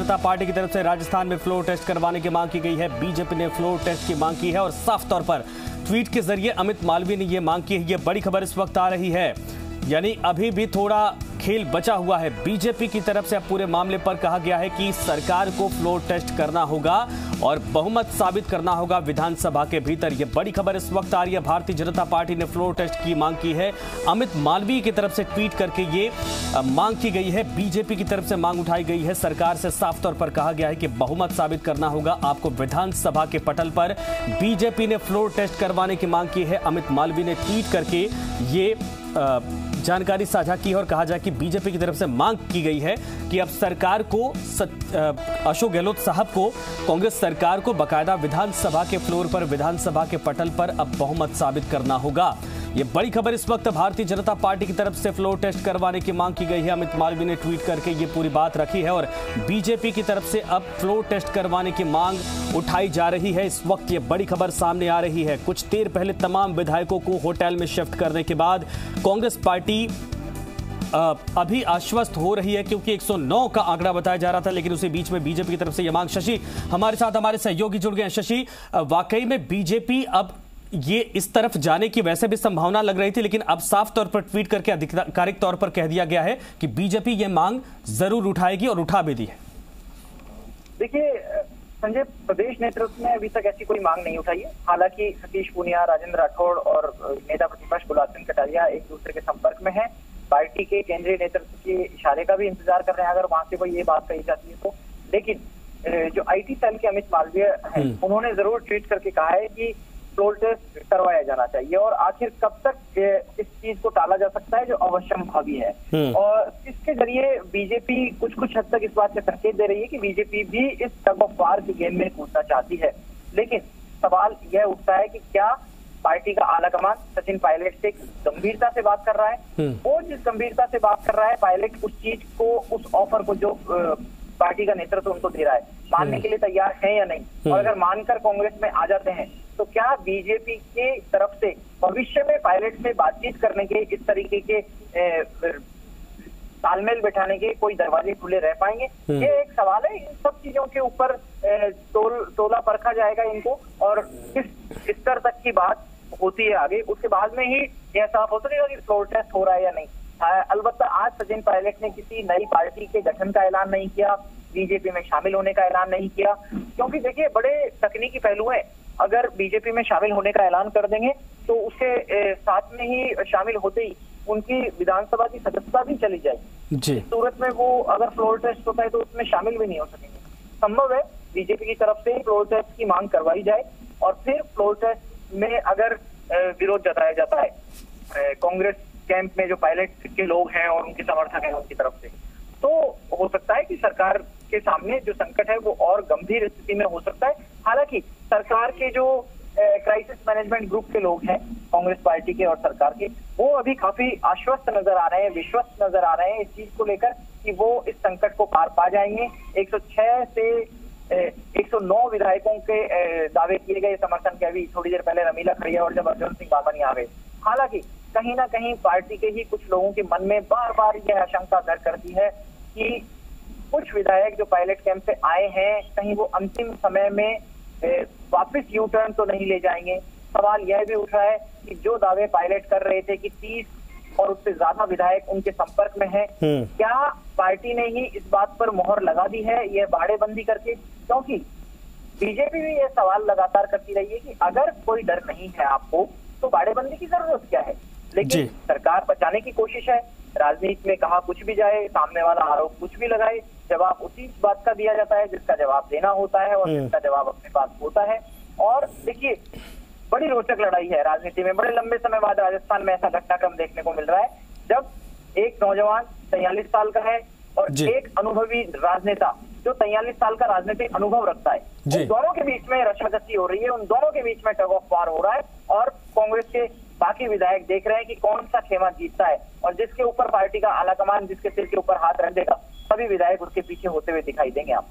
जनता party की तरफ से राजस्थान में फ्लोर टेस्ट करवाने की मांग की गई है। बीजेपी ने फ्लोर टेस्ट की मांग की है और साफ तौर पर ट्वीट के जरिए अमित मालवीय ने यह मांग की है। यह बड़ी खबर इस वक्त आ रही है, यानी अभी भी थोड़ा खेल बचा हुआ है। बीजेपी की तरफ से अब पूरे मामले पर कहा गया है कि सरकार को फ्लोर टेस्ट करना होगा और बहुमत साबित करना होगा विधानसभा के भीतर। यह बड़ी खबर इस वक्त आ रही है। भारतीय जनता पार्टी ने फ्लोर टेस्ट की मांग की है। अमित मालवीय की तरफ से ट्वीट करके ये मांग की गई है। बीजेपी की तरफ से मांग उठाई गई है। सरकार से साफ तौर पर कहा गया है कि बहुमत साबित करना होगा आपको विधानसभा के पटल पर। बीजेपी ने फ्लोर टेस्ट करवाने की मांग की है। अमित मालवीय ने ट्वीट करके ये जानकारी साझा की है और कहा जाए कि बीजेपी की तरफ से मांग की गई है कि अब सरकार को अशोक गहलोत साहब को, कांग्रेस सरकार को बकायदा विधानसभा के फ्लोर पर, विधानसभा के पटल पर अब बहुमत साबित करना होगा। ये बड़ी खबर इस वक्त भारतीय जनता पार्टी की तरफ से फ्लोर टेस्ट करवाने की मांग की गई है। अमित मालवीय ने ट्वीट करके ये पूरी बात रखी है और बीजेपी की तरफ से अब फ्लोर टेस्ट करवाने की मांग उठाई जा रही है। इस वक्त ये बड़ी खबर सामने आ रही है। कुछ देर पहले तमाम विधायकों को होटल में शिफ्ट करने के बाद कांग्रेस पार्टी अभी आश्वस्त हो रही है, क्योंकि 109 का आंकड़ा बताया जा रहा था, लेकिन उसी बीच में बीजेपी की तरफ से यह मांग। शशि हमारे साथ, हमारे सहयोगी जुड़ गए हैं। शशि, वाकई में बीजेपी अब ये इस तरफ जाने की वैसे भी संभावना लग रही थी, लेकिन अब साफ तौर पर ट्वीट करके आधिकारिक तौर पर कह दिया गया है कि बीजेपी ये मांग जरूर उठाएगी और उठा भी दी है। देखिए संजय, प्रदेश नेतृत्व ने अभी तक ऐसी कोई मांग नहीं उठाई है। हालांकि सतीश पूनिया, राजेंद्र राठौड़ और नेता प्रतिपक्ष गुलाब सिंह कटारिया एक दूसरे के संपर्क में है। पार्टी के केंद्रीय नेतृत्व के इशारे का भी इंतजार कर रहे हैं अगर वहां से कोई ये बात कही जाती है तो। लेकिन जो आईटी सेल के अमित मालवीय हैं, उन्होंने जरूर ट्वीट करके कहा है कि फ्लोर टेस्ट करवाया जाना चाहिए और आखिर कब तक इस चीज को टाला जा सकता है जो अवश्यंभावी है। और इसके जरिए बीजेपी कुछ हद तक इस बात का संकेत दे रही है कि बीजेपी भी इस टग ऑफ वार की गेम में कूदना चाहती है। लेकिन सवाल यह उठता है कि क्या पार्टी का आलाकमान सचिन पायलट से गंभीरता से बात कर रहा है? वो जिस गंभीरता से बात कर रहा है, पायलट उस चीज को, उस ऑफर को जो पार्टी का नेतृत्व उनको दे रहा है, मानने के लिए तैयार है या नहीं? और अगर मानकर कांग्रेस में आ जाते हैं तो क्या बीजेपी के तरफ से भविष्य में पायलट से बातचीत करने के, इस तरीके के तालमेल बैठाने के कोई दरवाजे खुले रह पाएंगे? ये एक सवाल है। इन सब चीजों के ऊपर तोला परखा जाएगा इनको, और किस स्तर तक की बात होती है आगे, उसके बाद में ही यह साफ हो सकेगा कि फ्लोर टेस्ट हो रहा है या नहीं। अलबत्ता आज सचिन पायलट ने किसी नई पार्टी के गठन का ऐलान नहीं किया, बीजेपी में शामिल होने का ऐलान नहीं किया, क्योंकि देखिए बड़े तकनीकी पहलू है। अगर बीजेपी में शामिल होने का ऐलान कर देंगे तो उसके साथ में ही शामिल होते ही उनकी विधानसभा की सदस्यता भी चली जाएगी। इस सूरत में वो अगर फ्लोर टेस्ट होता है तो उसमें शामिल भी नहीं हो सकेंगे। संभव है बीजेपी की तरफ से फ्लोर टेस्ट की मांग करवाई जाए और फिर फ्लोर टेस्ट में अगर विरोध जताया जाता है कांग्रेस कैंप में जो पायलट के लोग हैं और उनके समर्थक हैं उनकी तरफ से, तो हो सकता है कि सरकार के सामने जो संकट है वो और गंभीर स्थिति में हो सकता है। हालांकि सरकार के जो क्राइसिस मैनेजमेंट ग्रुप के लोग हैं कांग्रेस पार्टी के और सरकार के, वो अभी काफी आश्वस्त नजर आ रहे हैं, विश्वस्त नजर आ रहे हैं इस चीज को लेकर कि वो इस संकट को पार पा जाएंगे। 106 से 109 विधायकों के दावे किए गए समर्थन के अभी थोड़ी देर पहले रमीला खड़िया और जब अर्जुन सिंह बामनी आ गए। हालांकि कहीं ना कहीं पार्टी के ही कुछ लोगों के मन में बार बार यह आशंका घर करती है कि कुछ विधायक जो पायलट कैंप से आए हैं, कहीं वो अंतिम समय में वापस यू टर्न तो नहीं ले जाएंगे। सवाल यह भी उठ रहा है कि जो दावे पायलट कर रहे थे कि 30 और उससे ज्यादा विधायक उनके संपर्क में हैं, क्या पार्टी ने ही इस बात पर मोहर लगा दी है यह बाड़ेबंदी करके? क्योंकि बीजेपी भी यह सवाल लगातार करती रही है कि अगर कोई डर नहीं है आपको तो बाड़ेबंदी की जरूरत क्या है? लेकिन सरकार बचाने की कोशिश है। राजनीति में कहा कुछ भी जाए, सामने वाला आरोप कुछ भी लगाए, जवाब उसी बात का दिया जाता है जिसका जवाब देना होता है और जिसका जवाब अपने पास होता है। और देखिए बड़ी रोचक लड़ाई है राजनीति में। बड़े लंबे समय बाद राजस्थान में ऐसा घटनाक्रम देखने को मिल रहा है जब एक नौजवान 43 साल का है और एक अनुभवी राजनेता जो 43 साल का राजनीतिक अनुभव रखता है, उन दोनों के बीच में रशाकसी हो रही है, उन दोनों के बीच में टग ऑफ वार हो रहा है और कांग्रेस के बाकी विधायक देख रहे हैं कि कौन सा खेमा जीतता है और जिसके ऊपर पार्टी का आलाकमान जिसके सिर के ऊपर हाथ रख देगा, सभी विधायक उसके पीछे होते हुए दिखाई देंगे। आप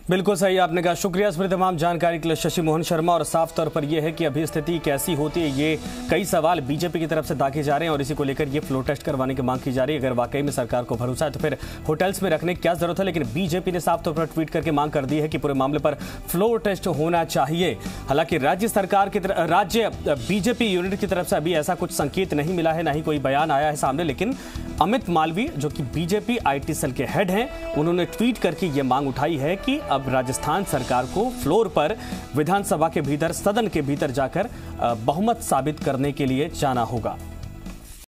बिल्कुल सही आपने कहा। शुक्रिया इस पूरी तमाम जानकारी के लिए शशि मोहन शर्मा। और साफ तौर पर यह है कि अभी स्थिति कैसी होती है, ये कई सवाल बीजेपी की तरफ से दागे जा रहे हैं और इसी को लेकर ये फ्लोर टेस्ट करवाने की मांग की जा रही है। अगर वाकई में सरकार को भरोसा है तो फिर होटल्स में रखने की क्या जरूरत है, लेकिन बीजेपी ने साफ तौर पर ट्वीट करके मांग कर दी है कि पूरे मामले पर फ्लोर टेस्ट होना चाहिए। हालांकि राज्य सरकार की तरफ, राज्य बीजेपी यूनिट की तरफ से अभी ऐसा कुछ संकेत नहीं मिला है, ना ही कोई बयान आया है सामने। लेकिन अमित मालवीय जो कि बीजेपी IT सेल के हेड हैं, उन्होंने ट्वीट करके ये मांग उठाई है कि अब राजस्थान सरकार को फ्लोर पर विधानसभा के भीतर, सदन के भीतर जाकर बहुमत साबित करने के लिए जाना होगा।